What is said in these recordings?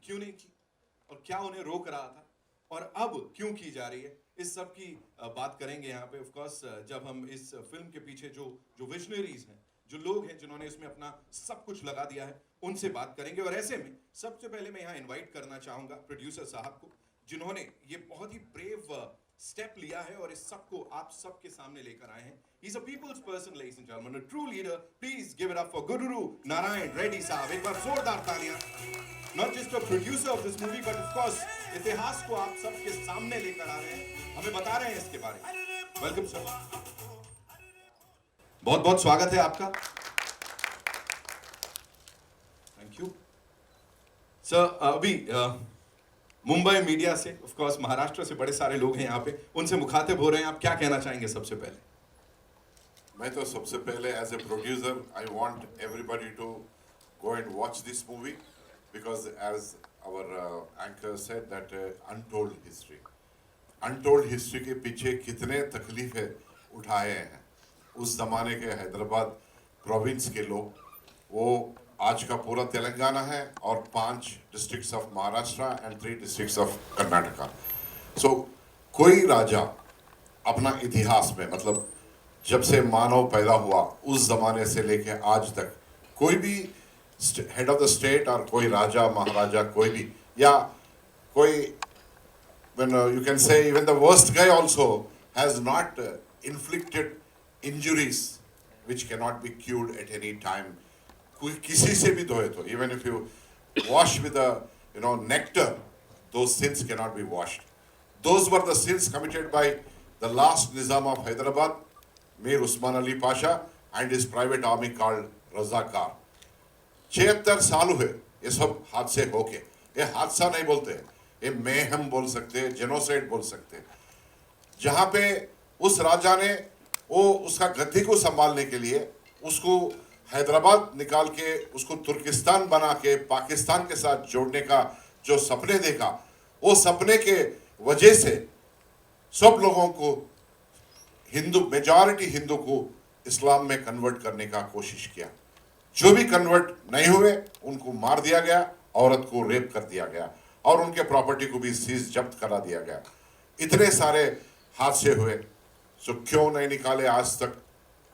क्यों नहीं की और क्या उन्हें रोक रहा था और अब क्यों की जा रही है, इस सब की बात करेंगे यहाँ पे। ऑफ कोर्स जब हम इस फिल्म के पीछे जो जो विजनरीज हैं, जो लोग हैं जिन्होंने इसमें अपना सब कुछ लगा दिया है, उनसे बात करेंगे। और ऐसे में सबसे पहले मैं यहाँ इनवाइट करना चाहूंगा प्रोड्यूसर साहब को, जिन्होंने ये बहुत ही ब्रेव स्टेप लिया है और इस सबको आप सबके सामने लेकर आए हैं। He's a people's person, ladies and gentlemen, a true leader. Please give it up for Gururu Narayan Reddy साहब। एक बार जोरदार तालियां। Not just a producer of this movie, but of course इतिहास को आप सबके सामने लेकर आ रहे हैं, हमें बता रहे हैं इसके बारे में। वेलकम सर, बहुत बहुत स्वागत है आपका। Thank you sir. अभी मुंबई मीडिया से, ऑफ कोर्स महाराष्ट्र से बड़े सारे लोग हैं यहाँ पे, उनसे मुखातिब हो रहे हैं, आप क्या कहना चाहेंगे सबसे पहले? मैं तो सबसे पहले as a producer I want everybody to go and watch this movie because as our anchor said that untold history के पीछे कितने तकलीफें उठाए हैं उस जमाने के हैदराबाद प्रोविंस के लोग, वो आज का पूरा तेलंगाना है और 5 districts of Maharashtra and 3 districts of Karnataka. So कोई राजा अपना इतिहास में, मतलब जब से मानव पैदा हुआ उस जमाने से लेके आज तक, कोई भी हेड ऑफ द स्टेट और कोई राजा महाराजा कोई भी, या कोई when you can say even the worst guy also has not inflicted injuries which cannot be cured at any time. कोई किसी से भी धोए तो, even if you wash with a nectar, those sins cannot be washed. Those were the sins committed by the last Nizam of Hyderabad, Mir Usman Ali Pasha, and his private army called Razakar. 76 साल हुए ये सब हादसे होके। ये हादसा नहीं बोलते, ये मेहम बोल सकते हैं, जेनोसाइड बोल सकते हैं। जहाँ पे उस राजा ने वो उसका गद्दी को संभालने के लिए उसको हैदराबाद निकाल के उसको तुर्किस्तान बना के पाकिस्तान के साथ जोड़ने का जो सपने देखा, वो सपने के वजह से सब लोगों को, हिंदू मेजॉरिटी हिंदू को इस्लाम में कन्वर्ट करने का कोशिश किया। जो भी कन्वर्ट नहीं हुए उनको मार दिया गया, औरत को रेप कर दिया गया और उनके प्रॉपर्टी को भी सीज जब्त करा दिया गया। इतने सारे हादसे हुए, सो क्यों नहीं निकाले आज तक,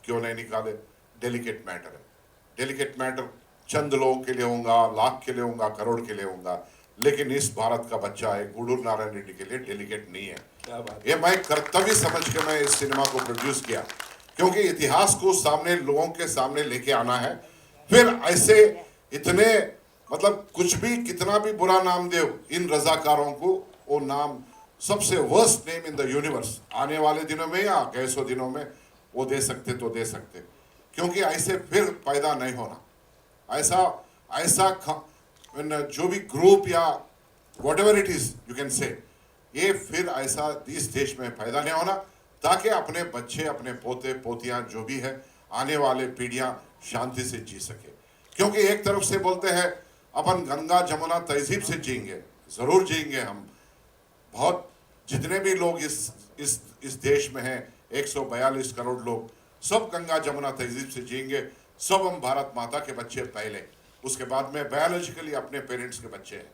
क्यों नहीं निकाले? डेलिकेट मैटर है। डेलिकेट मैटर चंद लोगों के लिए होगा, लाख के लिए होगा, करोड़ के लिए होगा, लेकिन इस भारत का बच्चा है गुडूर नारायण रेड्डी के लिए डेलिकेट नहीं है। क्या बात? ये मैं कर्तव्य समझ के मैं इस सिनेमा को प्रोड्यूस किया, क्योंकि इतिहास को सामने लोगों के सामने लेके आना है। फिर ऐसे इतने, मतलब कुछ भी कितना भी बुरा नाम दे इन रजाकारों को, वो नाम सबसे worst name in the universe आने वाले दिनों में या 100 दिनों में वो दे सकते तो दे सकते, क्योंकि ऐसे फिर पैदा नहीं होना। ऐसा जो भी ग्रुप या what ever it is you can say, ये फिर ऐसा इस देश में पैदा नहीं होना, ताकि अपने बच्चे, अपने पोते पोतियां जो भी है, आने वाले पीढ़ियां शांति से जी सके। क्योंकि एक तरफ से बोलते हैं अपन गंगा जमुना तहजीब से जिएंगे, जरूर जिएंगे हम। बहुत जितने भी लोग इस देश में हैं, 142 करोड़ लोग, सब गंगा जमुना तहजीब से जिएंगे। सब हम भारत माता के बच्चे पहले, उसके बाद में बायोलॉजिकली अपने पेरेंट्स के बच्चे हैं।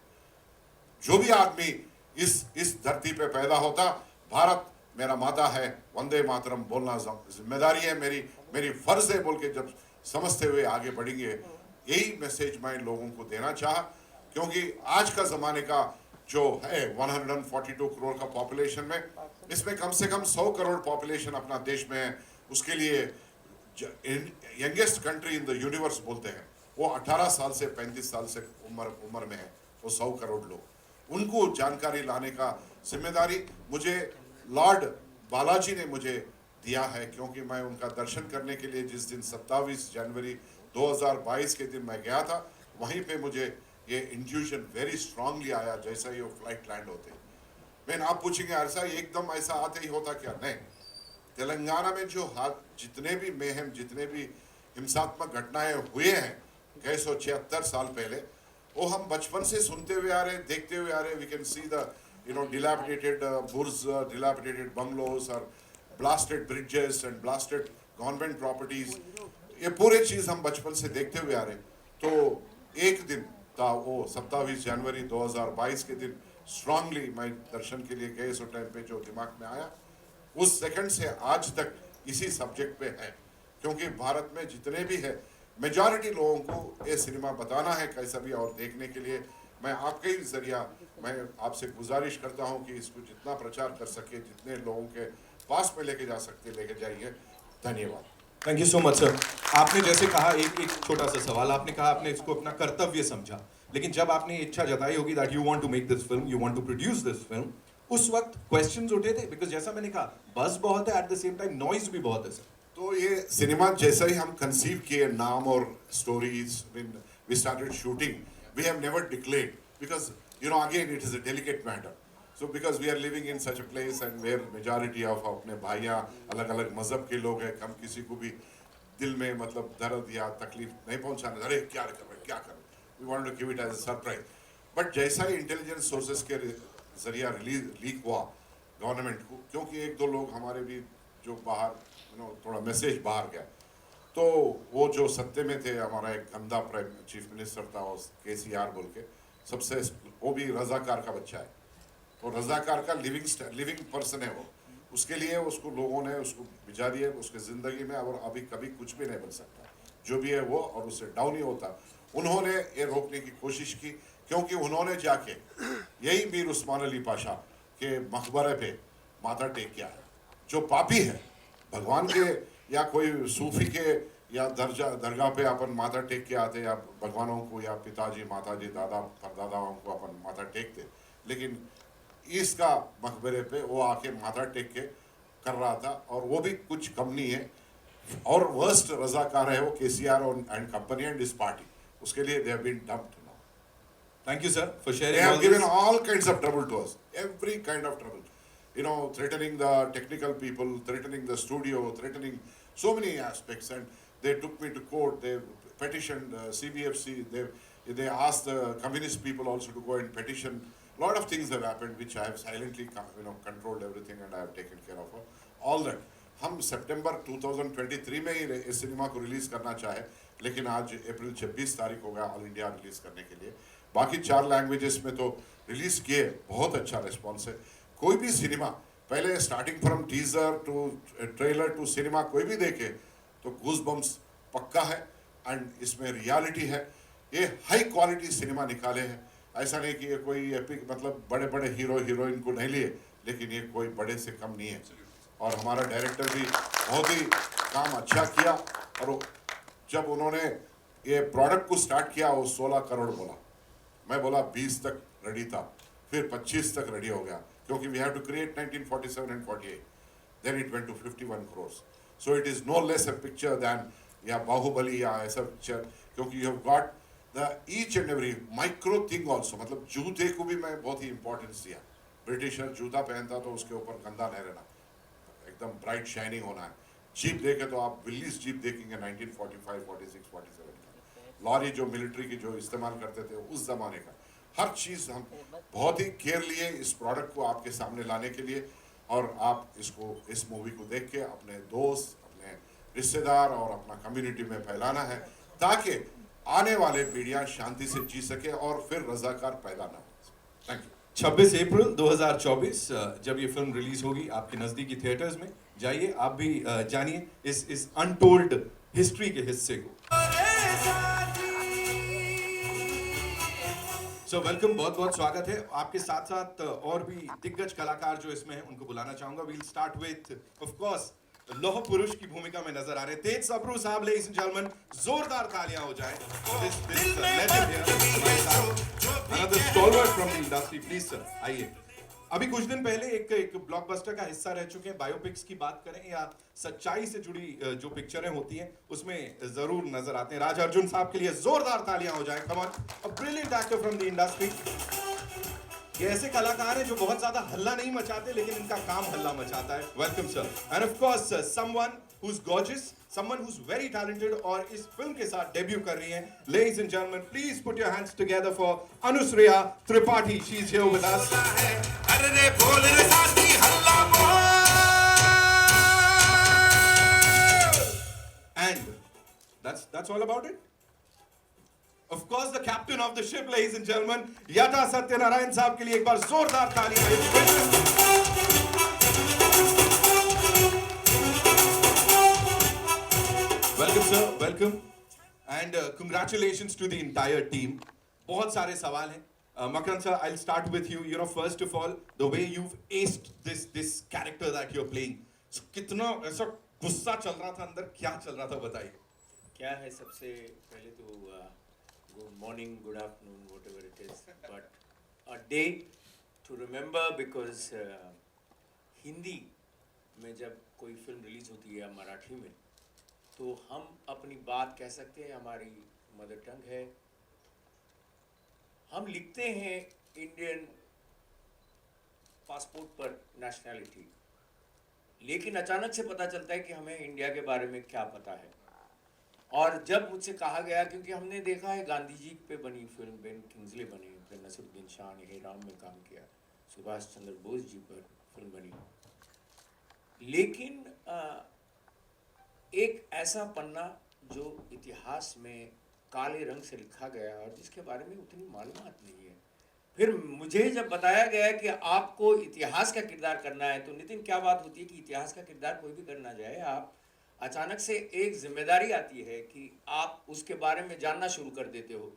जो भी आदमी इस धरती पे पैदा होता, भारत मेरा माता है, वंदे मातरम बोलना जिम्मेदारी है मेरी फर्ज है बोल के जब समझते हुए आगे बढ़ेंगे, यही मैसेज मैं लोगों को देना चाहा। क्योंकि आज का जमाने का जो है 142 करोड़ का पॉपुलेशन में, इसमें कम से कम 100 करोड़ पॉपुलेशन अपना देश में है। उसके लिए youngest country in the universe बोलते हैं, वो 18 साल से 35 साल से उम्र में है, वो 100 करोड़ लोग। उनको जानकारी लाने का जिम्मेदारी मुझे लॉर्ड बालाजी ने मुझे दिया है, क्योंकि मैं उनका दर्शन करने के लिए जिस दिन 27 जनवरी 2022 के दिन मैं गया था, वहीं पे मुझे ये इंट्यूशन वेरी स्ट्रांगली आया जैसा ही वो फ्लाइट लैंड होते। मैं आप पूछेंगे ऐसा एकदम ऐसा आते ही होता क्या? नहीं। तेलंगाना में जो जितने भी मेहम, जितने भी हिंसात्मक घटनाएं हुए हैं 176 साल पहले, वो हम बचपन से सुनते हुए आ रहे, देखते हुए आ रहे। We can see the dilapidated burj, dilapidated bungalows or blasted bridges and blasted government properties। ये पूरे चीज हम बचपन से देखते हुए आ रहे। तो एक दिन था वो 27 जनवरी 2022 के दिन स्ट्रांगली मैं दर्शन के लिए गए सो टाइम पे जो दिमाग में आया उस सेकंड से आज तक इसी सब्जेक्ट पे है, क्योंकि भारत में जितने भी है मेजॉरिटी लोगों को ये सिनेमा बताना है कैसा भी, और देखने के लिए मैं आपके ही जरिया मैं आपसे गुजारिश करता हूं कि इसको जितना प्रचार कर सके, जितने लोगों के पास में लेके जा सकते लेके जाइए। धन्यवाद। Thank you so much sir. आपने जैसे कहा एक छोटा सा सवाल, आपने कहा आपने इसको अपना कर्तव्य समझा, लेकिन जब आपने इच्छा जताई होगी that you want to make this film, you want to produce this film, उस वक्त क्वेश्चंस उठे थे? बिकॉज जैसा मैंने कहा बस बहुत है, at the same time noise भी बहुत है सर। तो ये सिनेमा जैसा ही हम कंसीव किए, नाम और stories, when we started shooting we have never declared, because you know again it is a delicate matter. So because we are living in such a place and where majority of अपने भाइयाँ अलग अलग मजहब के लोग हैं, हम किसी को भी दिल में मतलब दर्द या तकलीफ नहीं पहुंचाना, अरे क्या कर रहे क्या कर रहे, we want to give it as a surprise. But जैसा ही इंटेलिजेंस सोर्सेस के जरिया लीक हुआ गवर्नमेंट को, क्योंकि एक दो लोग हमारे भी जो बाहर थोड़ा मैसेज बाहर गया, तो वो जो सत्ते में थे हमारा एक गंदा प्राइम चीफ मिनिस्टर था KCR बोल के, सबसे वो भी रजाकार का बच्चा है, तो रजाकार का लिविंग पर्सन है वो, उसके लिए उसको लोगों ने उसको भिजा दिया उसके ज़िंदगी में, और अभी कभी कुछ भी नहीं बन सकता जो भी है वो, और उससे डाउन ही होता। उन्होंने ये रोकने की कोशिश की, क्योंकि उन्होंने जाके यही मीर उस्मान अली पाशा के मकबरे पे माथा टेक किया है। जो पापी है भगवान के या कोई सूफी के या दरगाह पे अपन माथा टेक के आते, या भगवानों को या पिताजी माताजी दादा परदादाओं को अपन माथा टेकते, लेकिन इसका मकबरे पे वो आके माथा टेक के कर रहा था, और वो भी कुछ कम नहीं है, और वर्स्ट रजाकार है वो KCR and company and this party, उसके लिए they have been dumped now. Thank you sir for They sharing have all given this. all kinds of trouble to us, every kind of trouble. You know, threatening the technical people, threatening the studio, threatening so many aspects, and they took me to court. They petitioned CBFC. They asked the communist people also to go and petition. A lot of things have happened, which I have silently, controlled everything, and I have taken care of all that. हम सितंबर 2023 में ही इस cinema को release करना चाहे, लेकिन आज अप्रैल 26 तारीख हो गया ऑल इंडिया रिलीज करने के लिए। बाकी 4 लैंग्वेजेस में तो रिलीज किए, बहुत अच्छा रिस्पॉन्स है। कोई भी सिनेमा पहले starting from teaser to trailer to cinema कोई भी देखे तो गूज बम्स पक्का है, एंड इसमें रियलिटी है। ये हाई क्वालिटी सिनेमा निकाले हैं, ऐसा नहीं कि ये कोई एपिक मतलब बड़े बड़े हीरो हीरोइन को नहीं लिए, लेकिन ये कोई बड़े से कम नहीं है। और हमारा डायरेक्टर भी बहुत ही काम अच्छा किया, और जब उन्होंने ये प्रोडक्ट को स्टार्ट किया वो 16 करोड़ बोला, मैं बोला 20 तक रेडी था, फिर 25 तक रेडी हो गया, क्योंकि we have to create 1947 and 48, then it went to 51 crores, so it is no less a picture than या बाहुबली या ऐसा पिक्चर, क्योंकि you have got the each and every micro thing also. मतलब जूते को भी मैं बहुत ही इंपॉर्टेंस दिया, ब्रिटिशर जूता पहनता तो उसके ऊपर गंदा नहीं रहना, एकदम ब्राइट शाइनिंग होना है। जीप देखे तो आप विल्लीज जीप देखेंगे 1945, 46, 47 का, लॉरी जो मिलिट्री की जो इस्तेमाल करते थे उस जमाने का, हर चीज़ हम बहुत ही केयर लिए इस प्रोडक्ट को आपके सामने लाने के लिए। और आप इसको इस मूवी को देख के अपने दोस्त, अपने रिश्तेदार और अपना कम्युनिटी में फैलाना है, ताकि आने वाले पीढ़ियाँ शांति से जी सके और फिर रजाकार पैदा ना हो। Thank you. 26 अप्रैल 2024 जब ये फिल्म रिलीज होगी आपके नजदीकी थिएटर्स में, जाइए आप भी जानिए इस अनटोल्ड हिस्ट्री के हिस्से को। सो वेलकम, बहुत बहुत स्वागत है आपके साथ साथ और भी दिग्गज कलाकार जो इसमें हैं उनको बुलाना चाहूंगा। We'll start with of course लौह पुरुष की भूमिका में नजर आ रहे तेज सबरू साहब, लेडीज एंड जेंटलमैन, जोरदार तालियां हो जाए। दिस लेजेंड हियर हमारे साथ, another stalwart from the industry, please sir आइए। अभी कुछ दिन पहले एक ब्लॉकबस्टर का हिस्सा रह चुके हैं, बायोपिक्स की बात करें या सच्चाई से जुड़ी जो पिक्चरें होती हैं उसमें जरूर नजर आते हैं। राज अर्जुन साहब के लिए जोरदार तालियां हो जाए। Come on, a brilliant actor from the industry. ये ऐसे कलाकार हैं जो बहुत ज्यादा हल्ला नहीं मचाते, लेकिन इनका काम हल्ला मचाता है। Welcome sir. And of course someone who is gorgeous, someone who is very talented, और इस फिल्म के साथ डेब्यू कर रही हैं। Ladies and gentleman, please put your hands together for Anushreya Tripathi. She is here with us. अरे बोल रे साथी हल्ला बोल। And that's all about it. Of course, the captain of the ship, ladies and gentlemen, Yata Satyanarayan साहब के लिए एक बार जोरदार तालियां. Welcome, sir. Welcome. And congratulations to the entire team. बहुत सारे सवाल हैं. Makaran sir, I'll start with you. You know, first of all, the way you've aced this character that you're playing. So, कितना ऐसा गुस्सा चल रहा था अंदर, क्या चल रहा था बताइए. क्या है, सबसे पहले तो good morning, good afternoon, whatever it is, but a day to remember, because Hindi में जब कोई फिल्म रिलीज होती है मराठी में, तो हम अपनी बात कह सकते हैं, हमारी मदर टंग है, हम लिखते हैं इंडियन पासपोर्ट पर नेशनैलिटी, लेकिन अचानक से पता चलता है कि हमें इंडिया के बारे में क्या पता है. और जब मुझसे कहा गया, क्योंकि हमने देखा है गांधी जी पे बनी फिल्म, बेन किंग्सले बनी, फिर नसीरुद्दीन शाह ने हे राम में काम किया, सुभाष चंद्र बोस जी पर फिल्म बनी, लेकिन एक ऐसा पन्ना जो इतिहास में काले रंग से लिखा गया और जिसके बारे में उतनी मालूमात नहीं है. फिर मुझे जब बताया गया कि आपको इतिहास का किरदार करना है, तो नितिन क्या बात होती है कि इतिहास का किरदार कोई भी करना जाए, आप अचानक से एक जिम्मेदारी आती है कि आप उसके बारे में जानना शुरू कर देते हो.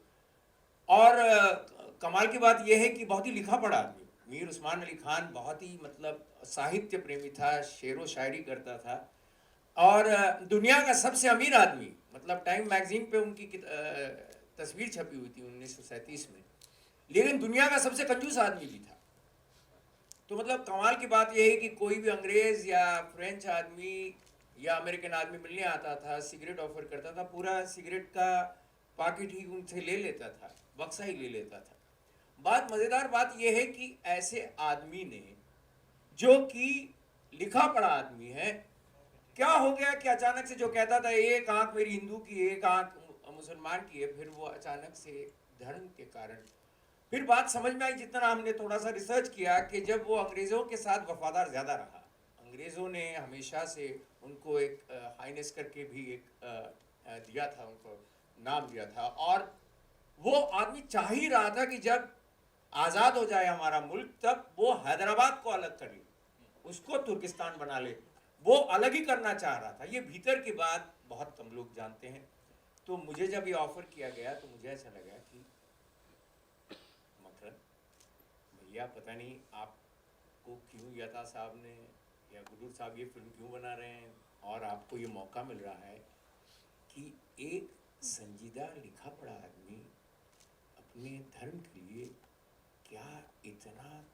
और कमाल की बात यह है कि बहुत ही लिखा पढ़ा आदमी, मीर उस्मान अली खान बहुत ही मतलब साहित्य प्रेमी था, शेर व शायरी करता था, और दुनिया का सबसे अमीर आदमी, मतलब टाइम मैगजीन पे उनकी तस्वीर छपी हुई थी 1937 में, लेकिन दुनिया का सबसे कंजूस आदमी भी था. तो मतलब कमाल की बात यह है कि कोई भी अंग्रेज या फ्रेंच आदमी या अमेरिकन आदमी मिलने आता था, सिगरेट ऑफर करता था, पूरा सिगरेट का पाकिट ही उनसे ले लेता था, बक्सा ही ले लेता था. मज़ेदार बात यह है कि ऐसे आदमी ने, जो कि लिखा पढ़ा आदमी है, क्या हो गया कि अचानक से जो कहता था एक आंख मेरी हिंदू की, एक आंख मुसलमान की है, फिर वो अचानक से धर्म के कारण, फिर बात समझ में आई जितना हमने थोड़ा सा रिसर्च किया, कि जब वो अंग्रेज़ों के साथ वफादार ज़्यादा रहा, अंग्रेज़ों ने हमेशा से उनको एक हाइनेस करके भी एक दिया था, उनको नाम दिया था, और वो आदमी चाह ही रहा था कि जब आज़ाद हो जाए हमारा मुल्क, तब वो हैदराबाद को अलग कर ले, उसको तुर्किस्तान बना ले, वो अलग ही करना चाह रहा था. ये भीतर की बात बहुत कम लोग जानते हैं. तो मुझे जब ये ऑफर किया गया, तो मुझे ऐसा लगा कि मकरन भैया, पता नहीं आपको क्यों यता साहब ने या गुरूर साहब ये फिल्म क्यों बना रहे हैं, और आपको ये मौका मिल रहा है कि एक संजीदा लिखा पढ़ा आदमी अपने धर्म के लिए क्या इतना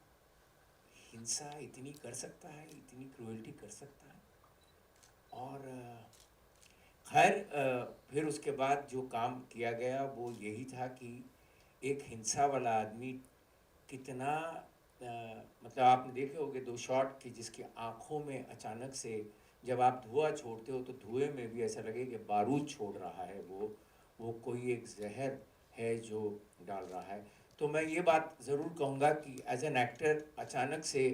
हिंसा इतनी कर सकता है, इतनी क्रूएल्टी कर सकता है. और खैर फिर उसके बाद जो काम किया गया वो यही था कि एक हिंसा वाला आदमी कितना मतलब आपने देखे होंगे 2 शॉट कि जिसकी आँखों में अचानक से जब आप धुआं छोड़ते हो, तो धुएं में भी ऐसा लगे कि बारूद छोड़ रहा है, वो कोई एक जहर है जो डाल रहा है. तो मैं ये बात ज़रूर कहूँगा कि एज एन एक्टर अचानक से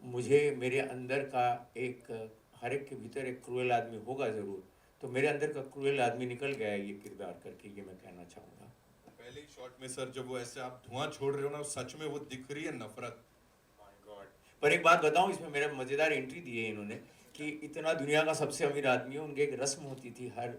मुझे मेरे अंदर का एक, हर एक के भीतर एक क्रूएल आदमी होगा ज़रूर, तो मेरे अंदर का क्रूएल आदमी निकल गया है ये किरदार करके, ये मैं कहना चाहूँगा. पहले ही शॉट में सर जब वो ऐसे आप धुआं छोड़ रहे हो ना, सच में वो दिख रही है नफरत. पर एक बात बताऊं, इसमें मेरा मज़ेदार एंट्री दी है इन्होंने कि इतना दुनिया का सबसे अमीर आदमी है, उनके एक रस्म होती थी हर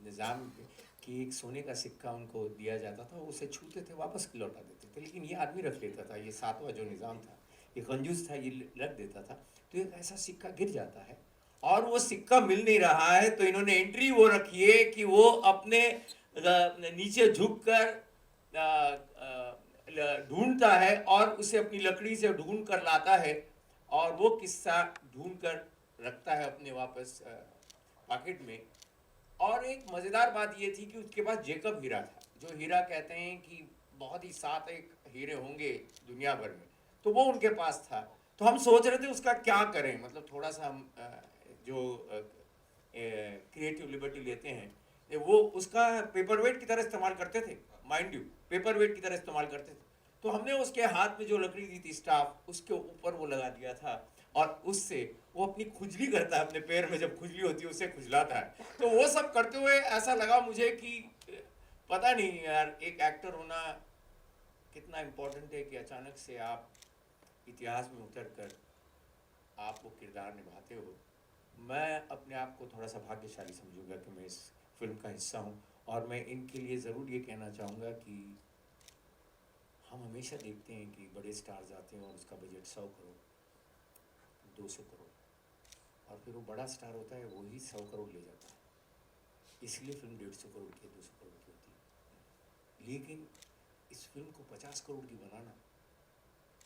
निज़ाम में कि एक सोने का सिक्का उनको दिया जाता था, उसे छूते थे वापस लौटा देते थे, लेकिन ये आदमी रख लेता था, ये 7वां जो निज़ाम था, ये कंजूस था, ये रख देता था. तो एक ऐसा सिक्का गिर जाता है और वो सिक्का मिल नहीं रहा है, तो इन्होंने एंट्री वो रखी है कि वो अपने नीचे झुककर ढूंढता है और उसे अपनी लकड़ी से ढूंढ कर लाता है, और वो किस्सा ढूंढ कर रखता है अपने वापस पॉकेट में. और एक मज़ेदार बात ये थी कि उसके पास जेकब हीरा था, जो हीरा कहते हैं कि बहुत ही 7 एक हीरे होंगे दुनिया भर में, तो वो उनके पास था. तो हम सोच रहे थे उसका क्या करें, मतलब थोड़ा सा हम जो क्रिएटिव लिबर्टी लेते हैं, वो उसका पेपर वेट की तरह इस्तेमाल करते थे, माइंड यू, पेपर वेट की तरह इस्तेमाल करते थे. तो हमने उसके हाथ में जो लकड़ी दी थी स्टाफ, उसके ऊपर वो लगा दिया था, और उससे वो अपनी खुजली करता है, अपने पैर में जब खुजली होती है उससे खुजलाता है. तो वो सब करते हुए ऐसा लगा मुझे कि पता नहीं यार, एक एक्टर होना कितना इम्पोर्टेंट है कि अचानक से आप इतिहास में उतर कर आप वो किरदार निभाते हो। मैं अपने आप को थोड़ा सा भाग्यशाली समझूंगा कि मैं इस फिल्म का हिस्सा हूँ, और मैं इनके लिए ज़रूर ये कहना चाहूँगा कि हम हमेशा देखते हैं कि बड़े स्टार्स आते हैं और उसका बजट 100 करोड़ 200 करोड़, और फिर वो बड़ा स्टार होता है वही 100 करोड़ ले जाता है, इसलिए फिल्म 150 करोड़ की 200 करोड़ की होती है। लेकिन इस फिल्म को 50 करोड़ की बनाना,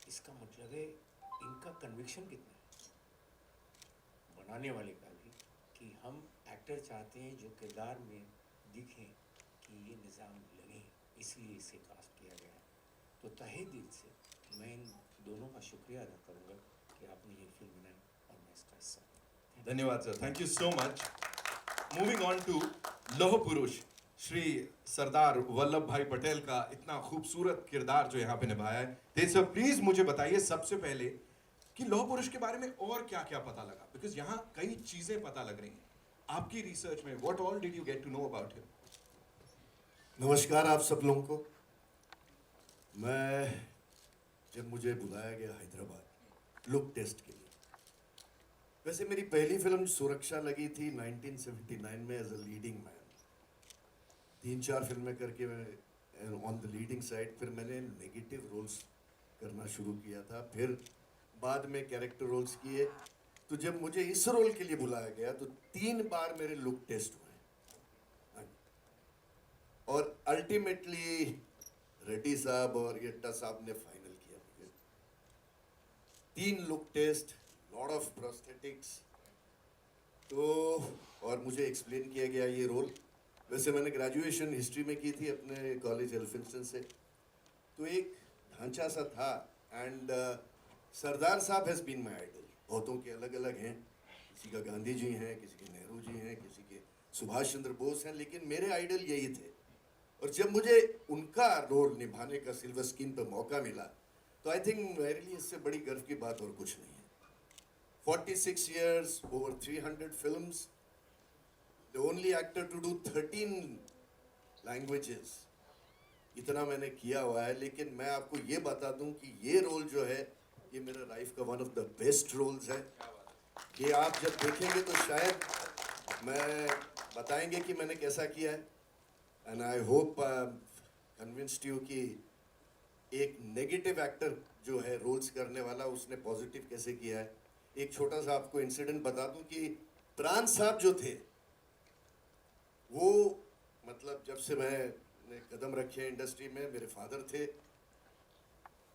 इसका मतलब है इनका कन्विक्शन कितना है बनाने वाले का भी, कि हम एक्टर चाहते हैं जो किरदार में दिखें कि ये निज़ाम लगे, इसलिए इसे कास्ट किया गया है। तो तहे दिल से मैं इन दोनों का शुक्रिया अदा करूँगा कि आपने ये फिल्म बनाई और मैं इसका हिस्सा हूँ। धन्यवाद sir, thank you so much. Moving on to लौह पुरुष, श्री सरदार वल्लभ भाई पटेल का इतना खूबसूरत किरदार जो यहाँ पे निभाया है। तेज सर प्लीज मुझे बताइए सबसे पहले कि लौह पुरुष के बारे में और क्या क्या पता लगा, बिकॉज यहाँ कई चीजें पता लग रही हैं आपकी रिसर्च में। What all did you get to know about him? नमस्कार आप सब लोगों को। मैं जब मुझे बुलाया गया हैदराबाद लुक टेस्ट के लिए, वैसे मेरी पहली फिल्म सुरक्षा लगी थी 1979 में एज अ लीडिंग मैन। 3-4 फिल्में करके मैं ऑन द लीडिंग साइड, फिर मैंने नेगेटिव रोल्स करना शुरू किया था, फिर बाद में कैरेक्टर रोल्स किए। तो जब मुझे इस रोल के लिए बुलाया गया तो 3 बार मेरे लुक टेस्ट हुए, और अल्टीमेटली रेड्डी साहब और यट्टा साहब ने फाइनल किया मुझे। 3 look test, lot of prosthetics, तो और मुझे एक्सप्लेन किया गया ये रोल। वैसे मैंने ग्रेजुएशन हिस्ट्री में की थी अपने कॉलेज एल्फिंस्टन से, तो एक ढांचा सा था। एंड सरदार साहब हैज़ बीन माई आइडल। बहुतों के अलग अलग हैं, किसी का गांधी जी हैं, किसी के नेहरू जी हैं, किसी के सुभाष चंद्र बोस हैं, लेकिन मेरे आइडल यही थे। और जब मुझे उनका रोल निभाने का सिल्वर स्क्रीन पर मौका मिला तो आई थिंक मेरे लिए इससे बड़ी गर्व की बात और कुछ नहीं है। 46 years, over 300 films, the only actor to do 13 languages, इतना मैंने किया हुआ है। लेकिन मैं आपको ये बता दूं कि ये रोल जो है ये मेरा लाइफ का one of the best roles है। ये आप जब देखेंगे तो शायद मैं बताएंगे कि मैंने कैसा किया है। And I hope convinced you कि एक नेगेटिव एक्टर जो है रोल्स करने वाला, उसने पॉजिटिव कैसे किया है। एक छोटा सा आपको इंसिडेंट बता दूं कि प्राण साहब जो थे वो, मतलब जब से मैंने कदम रखे इंडस्ट्री में, मेरे फादर थे,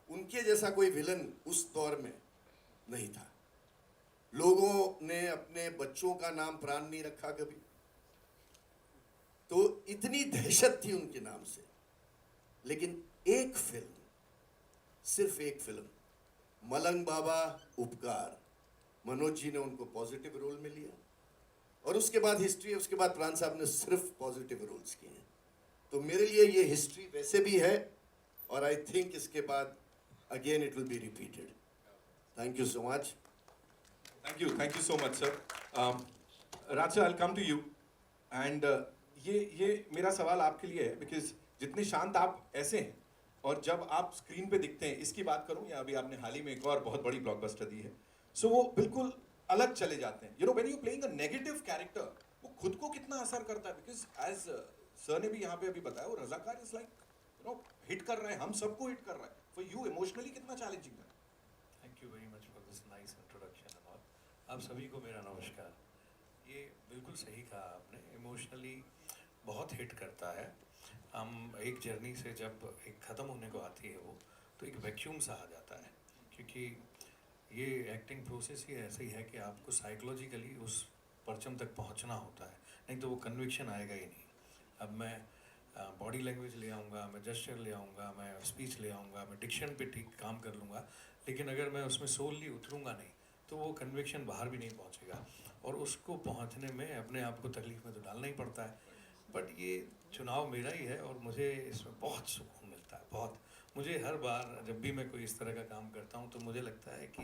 उनके जैसा कोई विलन उस दौर में नहीं था। लोगों ने अपने बच्चों का नाम प्राण नहीं रखा कभी, तो इतनी दहशत थी उनके नाम से। लेकिन एक फिल्म, सिर्फ एक फिल्म, मलंग बाबा उपकार, मनोज जी ने उनको पॉजिटिव रोल में लिया, और उसके बाद हिस्ट्री है। उसके बाद प्राण साहब ने सिर्फ पॉजिटिव रोल्स किए हैं। तो मेरे लिए ये हिस्ट्री वैसे भी है, और आई थिंक इसके बाद again it will be repeated. Thank you so much. Thank you so much sir. Raj I come to you and ये मेरा सवाल आपके लिए है, बिकॉज जितने शांत आप ऐसे हैं और जब आप स्क्रीन पे दिखते हैं, इसकी बात करूं या अभी आपने हाल ही में एक और बहुत बड़ी ब्लॉकबस्टर दी है, सो वो बिल्कुल अलग चले जाते हैं। You know when you playing a negative character, वो खुद को कितना असर करता है, बिकॉज एज सर ने भी यहाँ पे अभी बताया, वो Razakar is like you know hit कर रहे हैं, हम सबको हिट कर रहा है। फॉर यू इमोशनली कितना चैलेंजिंग है? Thank you very much for this nice introduction and all. आप सभी को मेरा नमस्कार। ये बिल्कुल सही कहा आपने, इमोशनली बहुत हिट करता है। हम एक जर्नी से जब एक ख़त्म होने को आती है वो, तो एक वैक्यूम सा आ जाता है, क्योंकि ये एक्टिंग प्रोसेस ही ऐसे ही है कि आपको साइकोलॉजिकली उस परचम तक पहुंचना होता है, नहीं तो वो कन्विक्शन आएगा ही नहीं। अब मैं बॉडी लैंग्वेज ले आऊँगा, मैं जेस्चर ले आऊँगा, मैं स्पीच ले आऊँगा, मैं डिक्शन पे ठीक काम कर लूँगा, लेकिन अगर मैं उसमें सोलली उतरूँगा नहीं तो वो कन्विक्शन बाहर भी नहीं पहुँचेगा, और उसको पहुँचने में अपने आप को तकलीफ में तो डालना ही पड़ता है। बट ये चुनाव मेरा ही है और मुझे इसमें बहुत सुकून मिलता है, बहुत। मुझे हर बार जब भी मैं कोई इस तरह का काम करता हूँ तो मुझे लगता है कि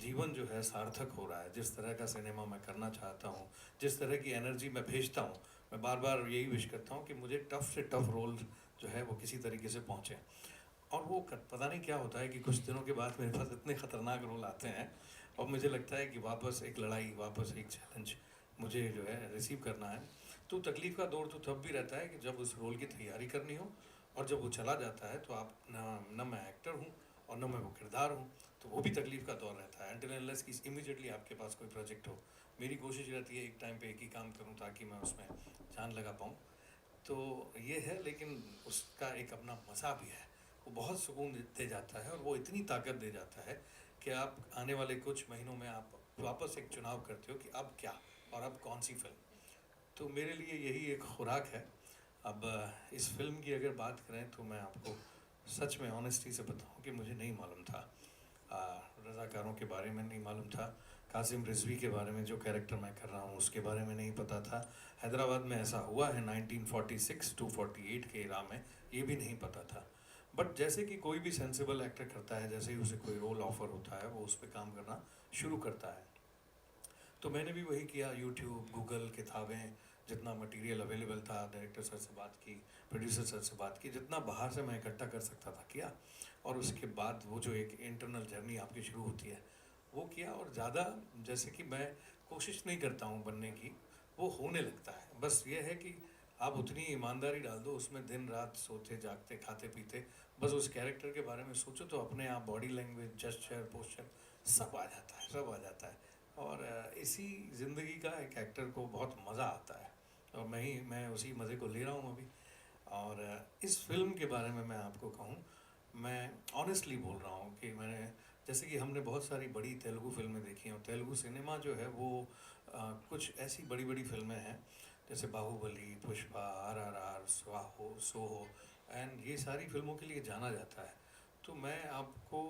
जीवन जो है सार्थक हो रहा है। जिस तरह का सिनेमा मैं करना चाहता हूँ, जिस तरह की एनर्जी मैं भेजता हूँ, मैं बार बार यही विश करता हूँ कि मुझे टफ से टफ रोल जो है वो किसी तरीके से पहुँचे। और वो पता नहीं क्या होता है कि कुछ दिनों के बाद मेरे पास इतने ख़तरनाक रोल आते हैं और मुझे लगता है कि वापस एक लड़ाई, वापस एक चैलेंज मुझे जो है रिसीव करना है। तो तकलीफ़ का दौर तो तब भी रहता है कि जब उस रोल की तैयारी करनी हो, और जब वो चला जाता है तो आप न मैं एक्टर हूँ और न मैं वो किरदार हूँ, तो वो भी तकलीफ़ का दौर रहता है। अनटिल अनलेस कि इमीडिएटली आपके पास कोई प्रोजेक्ट हो। मेरी कोशिश रहती है एक टाइम पे एक ही काम करूँ ताकि मैं उसमें जान लगा पाऊँ। तो ये है, लेकिन उसका एक अपना मज़ा भी है। वो बहुत सुकून दे जाता है और वो इतनी ताकत दे जाता है कि आप आने वाले कुछ महीनों में आप वापस एक चुनाव करते हो कि अब क्या और अब कौन सी फिल्म। तो मेरे लिए यही एक खुराक है। अब इस फिल्म की अगर बात करें तो मैं आपको सच में ऑनेस्टी से बताऊं कि मुझे नहीं मालूम था। रज़ाकारों के बारे में नहीं मालूम था, कासिम रिजवी के बारे में जो कैरेक्टर मैं कर रहा हूँ उसके बारे में नहीं पता था, हैदराबाद में ऐसा हुआ है 1946 टू 48 के इरा में, ये भी नहीं पता था। बट जैसे कि कोई भी सेंसिबल एक्टर करता है, जैसे ही उसे कोई रोल ऑफर होता है वो उस पर काम करना शुरू करता है। तो मैंने भी वही किया, यूट्यूब, गूगल, किताबें, जितना मटेरियल अवेलेबल था, डायरेक्टर सर से बात की, प्रोड्यूसर सर से बात की, जितना बाहर से मैं इकट्ठा कर सकता था किया। और उसके बाद वो जो एक इंटरनल जर्नी आपकी शुरू होती है वो किया। और ज़्यादा जैसे कि मैं कोशिश नहीं करता हूँ बनने की, वो होने लगता है। बस ये है कि आप उतनी ईमानदारी डाल दो उसमें, दिन रात सोते जागते खाते पीते बस उस कैरेक्टर के बारे में सोचो, तो अपने आप बॉडी लैंग्वेज, जेस्चर, पोस्चर सब आ जाता है, सब आ जाता है। और इसी ज़िंदगी का एक एक्टर को बहुत मज़ा आता है और मैं उसी मज़े को ले रहा हूँ अभी। और इस फिल्म के बारे में मैं आपको कहूँ, मैं ऑनेस्टली बोल रहा हूँ कि मैंने, जैसे कि हमने बहुत सारी बड़ी तेलुगु फिल्में देखी हैं और तेलुगु सिनेमा जो है वो कुछ ऐसी बड़ी बड़ी फिल्में हैं जैसे बाहुबली, पुष्पा, RRR, स्वाहो, सोहो, एंड ये सारी फिल्मों के लिए जाना जाता है। तो मैं आपको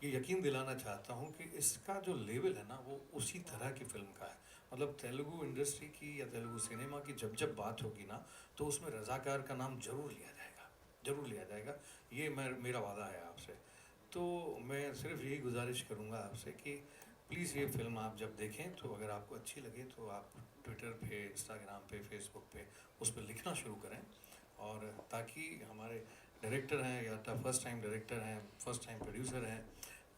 ये यकीन दिलाना चाहता हूँ कि इसका जो लेवल है ना वो उसी तरह की फिल्म का है। मतलब तेलुगु इंडस्ट्री की या तेलुगु सिनेमा की जब जब बात होगी ना तो उसमें रज़ाकार का नाम ज़रूर लिया जाएगा, ज़रूर लिया जाएगा। ये मेरा वादा है आपसे। तो मैं सिर्फ यही गुजारिश करूँगा आपसे कि प्लीज़ ये फिल्म आप जब देखें तो अगर आपको अच्छी लगे तो आप ट्विटर पे, इंस्टाग्राम पे, फेसबुक पे उस पर लिखना शुरू करें। और ताकि हमारे डायरेक्टर हैं या फर्स्ट टाइम डायरेक्टर हैं, फर्स्ट टाइम प्रोड्यूसर हैं,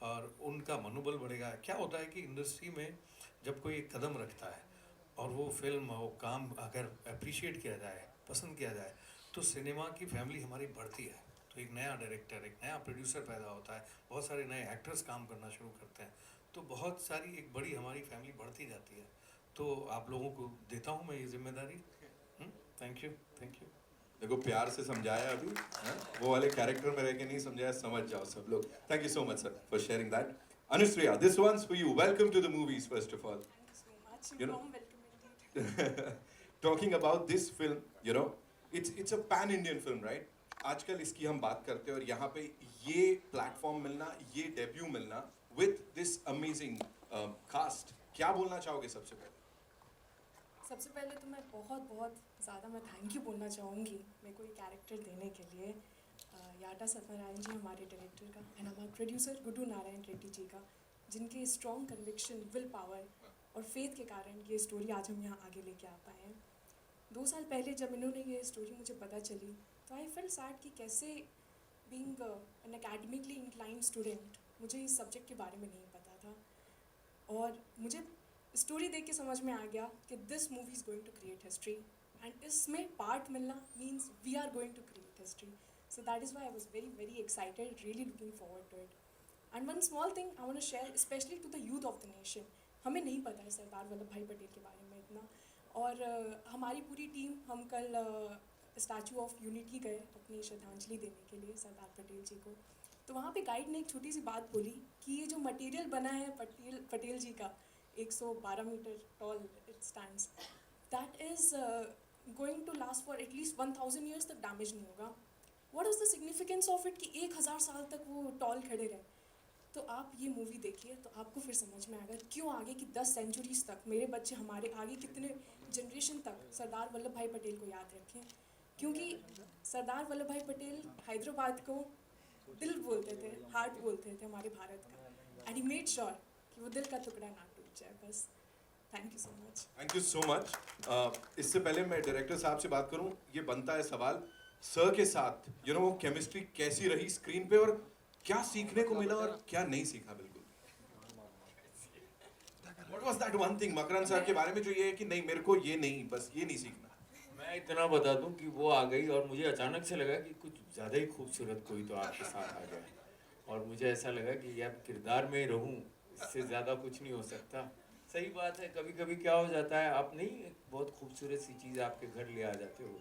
और उनका मनोबल बढ़ेगा। क्या होता है कि इंडस्ट्री में जब कोई एक कदम रखता है और वो फिल्म, वो काम अगर अप्रिशिएट किया जाए, पसंद किया जाए, तो सिनेमा की फैमिली हमारी बढ़ती है। तो एक नया डायरेक्टर, एक नया प्रोड्यूसर पैदा होता है, बहुत सारे नए एक्टर्स काम करना शुरू करते हैं, तो बहुत सारी एक बड़ी हमारी फैमिली बढ़ती जाती है। तो आप लोगों को देता हूँ मैं ये जिम्मेदारी। Thank you, thank you. देखो प्यार से समझाया अभी, हाँ? वो वाले कैरेक्टर में रह के नहीं समझाया, समझ जाओ सब लोग। Thank you so much sir for sharing that. Anushriya, this one's for you. Welcome to the movies first of all. Thank you so much. You know- Warm welcome indeed. Talking about this film, you know, it's a pan Indian film, right? आजकल इसकी हम बात करते हैं और यहाँ पे ये प्लेटफॉर्म मिलना, ये डेब्यू मिलना with this amazing cast, क्या बोलना चाहोगे सबसे पहले? सबसे पहले तो मैं बहुत ज़्यादा मैं थैंक यू बोलना चाहूँगी मेरे को ये कैरेक्टर देने के लिए याटा सत्यनारायण जी हमारे डायरेक्टर का, एंड हमारे प्रोड्यूसर गुड्डू नारायण रेड्डी जी का, जिनके स्ट्रॉन्ग कन्विक्शन, विल पावर और फेथ के कारण ये स्टोरी आज हम यहाँ आगे लेके आ पाए हैं। 2 साल पहले जब इन्होंने ये स्टोरी मुझे पता चली तो आई फेल्ट सैड कि कैसे being an academically inclined student मुझे इस सब्जेक्ट के बारे में नहीं पता था, और मुझे स्टोरी देख के समझ में आ गया कि this movie is going to create history, and इसमें पार्ट मिलना means we are going to create history. So that is why I was very excited, really looking forward to it. And one small thing I want to share specially to the youth of the nation, हमें नहीं पता है सरदार वल्लभ भाई पटेल के बारे में इतना, और हमारी पूरी टीम, हम कल स्टैचू ऑफ यूनिटी गए अपनी श्रद्धांजलि देने के लिए सरदार पटेल जी को। तो वहाँ पे गाइड ने एक छोटी सी बात बोली कि ये जो मटेरियल बना है पटेल जी का 112 meter tall it stands, that is going to last for at least 1000 years तक डैमेज नहीं होगा। What is the significance of it कि 1000 साल तक वो टॉल खड़े रहे। तो आप ये मूवी देखिए तो आपको फिर समझ में आएगा क्यों आगे की 10 सेंचुरीज तक मेरे बच्चे, हमारे आगे कितने जनरेशन तक सरदार वल्लभ भाई पटेल को याद रखें, क्योंकि सरदार वल्लभ भाई पटेल हैदराबाद को दिल बोलते थे, हार्ट बोलते थे हमारे भारत का, एंड ही मेड श्योर कि वो दिल का टुकड़ा ना टूट जाए। बस thank you so much. Thank you so much. इससे पहले मैं डायरेक्टर साहब से बात करूं, ये बनता है सवाल सर के साथ वो केमिस्ट्री कैसी रही स्क्रीन पे, और क्या सीखने को मिला और क्या नहीं सीखा। बिल्कुल what was that one thing Makarand sir के बारे में जो ये है कि नहीं मेरे को ये नहीं, बस ये नहीं सीखना। मैं इतना बता दूं कि वो आ गई और मुझे अचानक से लगा कि कुछ ज़्यादा ही खूबसूरत कोई तो आपके साथ आ गया, और मुझे ऐसा लगा कि यार किरदार में रहूं, इससे ज़्यादा कुछ नहीं हो सकता। सही बात है, कभी कभी क्या हो जाता है, आप नहीं एक बहुत खूबसूरत सी चीज़ आपके घर ले आ जाते हो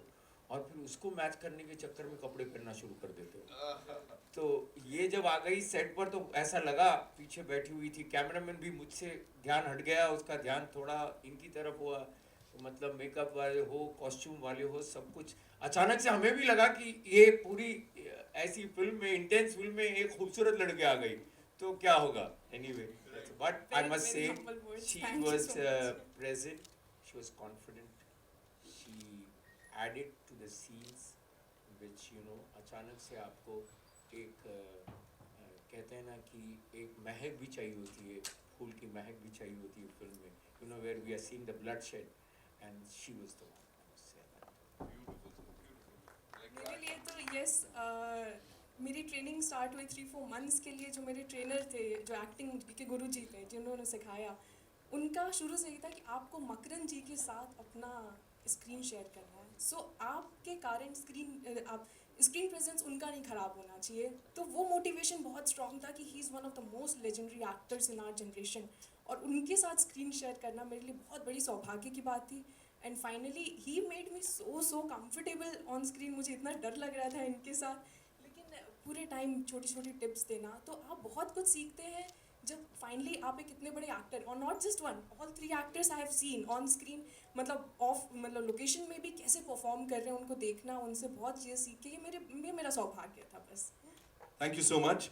और फिर उसको मैच करने के चक्कर में कपड़े पहनना शुरू कर देते हो। तो ये जब आ गई सेट पर तो ऐसा लगा, पीछे बैठी हुई थी, कैमरामैन भी मुझसे ध्यान हट गया, उसका ध्यान थोड़ा इनकी तरफ हुआ, तो मतलब मेकअप वाले हो, कॉस्ट्यूम वाले हो, सब कुछ अचानक से हमें भी लगा कि ये पूरी ऐसी फिल्म में, इंटेंस फिल्म में एक खूबसूरत लड़की आ गई तो क्या होगा। Anyway, but I must say she was present, she was confident, she added to the scenes which अचानक से आपको एक कहते हैं ना कि एक महक भी चाहिए होती है, फूल की महक भी चाहिए होती है फिल्म में, where we are seeing the bloodshed, and she was the one. मेरे लिए तो यस, मेरी ट्रेनिंग स्टार्ट हुई 3-4 मंथ्स के लिए। जो मेरे ट्रेनर थे, जो एक्टिंग के गुरु जी थे, जिन्होंने सिखाया, उनका शुरू से ही था कि आपको मकरन जी के साथ अपना स्क्रीन शेयर करना है। सो आपके कारण स्क्रीन प्रेजेंस उनका नहीं ख़राब होना चाहिए। तो वो मोटिवेशन बहुत स्ट्रॉन्ग था कि he is one of the most legendary actors in our generation, और उनके साथ स्क्रीन शेयर करना मेरे लिए बहुत बड़ी सौभाग्य की बात थी। And finally he made me so comfortable on screen. मुझे इतना डर लग रहा था इनके साथ, लेकिन पूरे टाइम छोटी छोटी टिप्स देना, तो आप बहुत कुछ सीखते हैं जब फाइनली आप एक इतने बड़े एक्टर, और not just one, all 3 actors I have seen on screen, मतलब लोकेशन में भी कैसे परफॉर्म कर रहे हैं, उनको देखना, उनसे बहुत चीज़ें सीख के ये मेरा सौभाग्य था। बस थैंक यू सो मच।